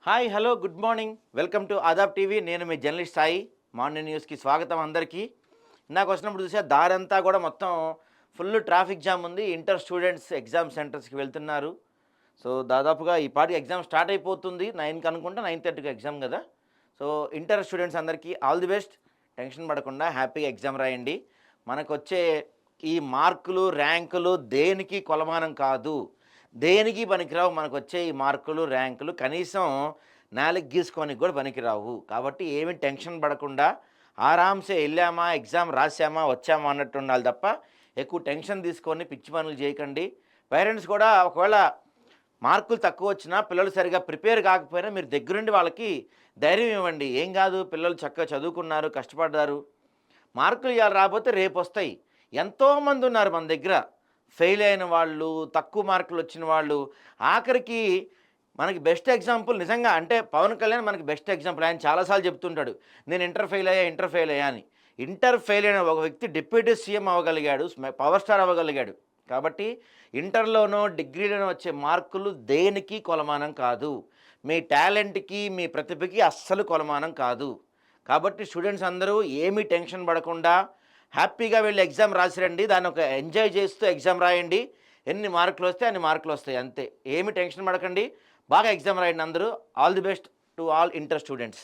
Hi hello good morning welcome to Aadab TV. నేను మీ journalist Sai. Morning న్యూస్కి స్వాగతం అందరికీ. ఇందాక వచ్చినప్పుడు చూసా దారంతా కూడా మొత్తం ఫుల్ ట్రాఫిక్ జామ్ ఉంది. ఇంటర్ స్టూడెంట్స్ ఎగ్జామ్ సెంటర్స్కి వెళ్తున్నారు. సో దాదాపుగా ఈ పాటికి ఎగ్జామ్ స్టార్ట్ అయిపోతుంది. 9కి అనుకుంటా, 9:30కి ఎగ్జామ్ కదా. సో ఇంటర్ స్టూడెంట్స్ అందరికీ ఆల్ ది బెస్ట్. టెన్షన్ పడకుండా హ్యాపీగా ఎగ్జామ్ రాయండి. మనకొచ్చే ఈ మార్కులు ర్యాంకులు దేనికి కొలమానం కాదు, దేనికి పనికిరావు. మనకొచ్చే ఈ మార్కులు ర్యాంకులు కనీసం నాలుగు గీసుకోనికి కూడా పనికిరావు. కాబట్టి ఏమి టెన్షన్ పడకుండా ఆరామ్సే వెళ్ళామా, ఎగ్జామ్ రాసామా, వచ్చామా అన్నట్టు ఉండాలి తప్ప ఎక్కువ టెన్షన్ తీసుకొని పిచ్చి పనులు చేయకండి. పేరెంట్స్ కూడా ఒకవేళ మార్కులు తక్కువ వచ్చినా, పిల్లలు సరిగా ప్రిపేర్ కాకపోయినా మీరు దగ్గరుండి వాళ్ళకి ధైర్యం ఇవ్వండి. ఏం కాదు, పిల్లలు చక్కగా చదువుకున్నారు, కష్టపడ్డారు. మార్కులు ఇవాళ రాకపోతే రేపు వస్తాయి. ఎంతోమంది ఉన్నారు మన దగ్గర ఫెయిల్ అయిన వాళ్ళు, తక్కువ మార్కులు వచ్చిన వాళ్ళు. ఆఖరికి మనకి బెస్ట్ ఎగ్జాంపుల్ నిజంగా అంటే పవన్ కళ్యాణ్ మనకి బెస్ట్ ఎగ్జాంపుల్. ఆయన చాలాసార్లు చెప్తుంటాడు, నేను ఇంటర్ ఫెయిల్ అయ్యా అని. ఇంటర్ ఫెయిల్ అయిన ఒక వ్యక్తి డిప్యూటీ సీఎం అవ్వగలిగాడు, పవర్ స్టార్ అవ్వగలిగాడు. కాబట్టి ఇంటర్లోనో డిగ్రీలోనో వచ్చే మార్కులు దేనికి కొలమానం కాదు. మీ టాలెంట్కి, మీ ప్రతిభకి అస్సలు కొలమానం కాదు. కాబట్టి స్టూడెంట్స్ అందరూ ఏమీ టెన్షన్ పడకుండా హ్యాపీగా వెళ్ళి ఎగ్జామ్ రాసిరండి. దాన్ని ఒక ఎంజాయ్ చేస్తూ ఎగ్జామ్ రాయండి. ఎన్ని మార్కులు వస్తే అన్ని మార్కులు వస్తాయి, అంతే. ఏమి టెన్షన్ పడకండి. బాగా ఎగ్జామ్ రాయండి అందరూ. All the best to all inter students.